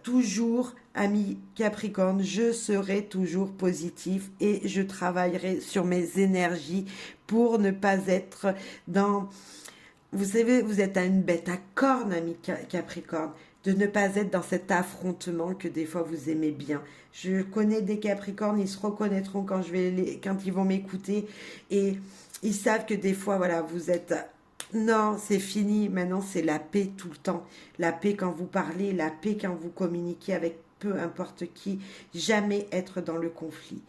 toujours, ami Capricorne, je serai toujours positif et je travaillerai sur mes énergies pour ne pas être dans... Vous savez, vous êtes à une bête à cornes, ami Capricorne, de ne pas être dans cet affrontement que des fois vous aimez bien. Je connais des Capricornes, ils se reconnaîtront quand ils vont m'écouter et ils savent que des fois, voilà, vous êtes... Non, c'est fini, maintenant c'est la paix tout le temps. La paix quand vous parlez, la paix quand vous communiquez avec peu importe qui, jamais être dans le conflit.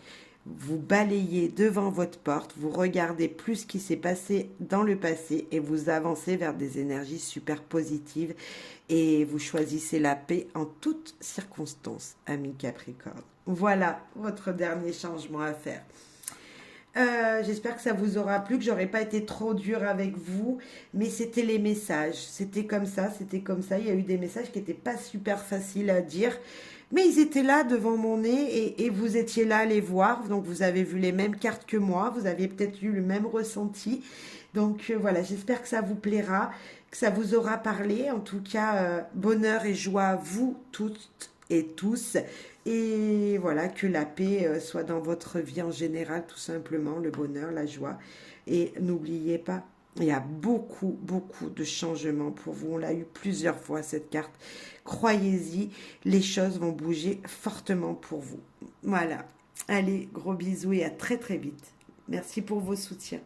Vous balayez devant votre porte, vous regardez plus ce qui s'est passé dans le passé et vous avancez vers des énergies super positives et vous choisissez la paix en toutes circonstances, ami Capricorne. Voilà votre dernier changement à faire. J'espère que ça vous aura plu, que j'aurais pas été trop dure avec vous, mais c'était les messages, c'était comme ça, c'était comme ça. Il y a eu des messages qui n'étaient pas super faciles à dire, mais ils étaient là devant mon nez et vous étiez là à les voir, donc vous avez vu les mêmes cartes que moi, vous avez peut-être eu le même ressenti. Donc voilà, j'espère que ça vous plaira, que ça vous aura parlé. En tout cas, bonheur et joie à vous toutes et tous. Et voilà, que la paix soit dans votre vie en général, tout simplement, le bonheur, la joie. Et n'oubliez pas, il y a beaucoup, beaucoup de changements pour vous. On l'a eu plusieurs fois, cette carte. Croyez-y, les choses vont bouger fortement pour vous. Voilà. Allez, gros bisous et à très très vite. Merci pour vos soutiens.